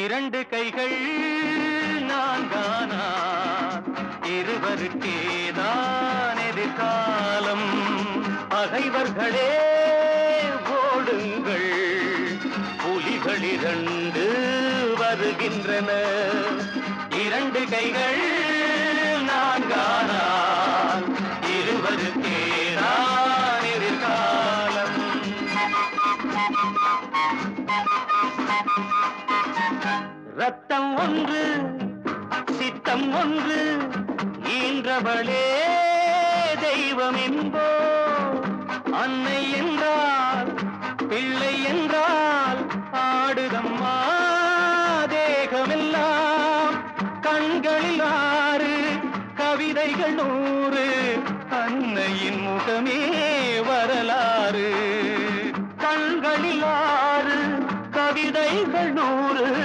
இரண்டு கைகள் நான்கானா இருவருக்கேதான் எதிர்காலம். பகைவர்களே ஓடுங்கள், புலிகள் இரண்டு வருகின்றன. இரண்டு கைகள் நான்கானா இருவருக்கேதான் எதிர்காலம். ரத்தம் ஒன்று சித்தம் ஒன்று ஈன்றவளே தெய்வம் என்போ. அன்னை என்றால் பிள்ளை என்றால் ஆடுதம்மா தேகமெல்லாம். கண்களில் ஆறு கவிதைகள் 100, அன்னையின் முகமே வரலாறு.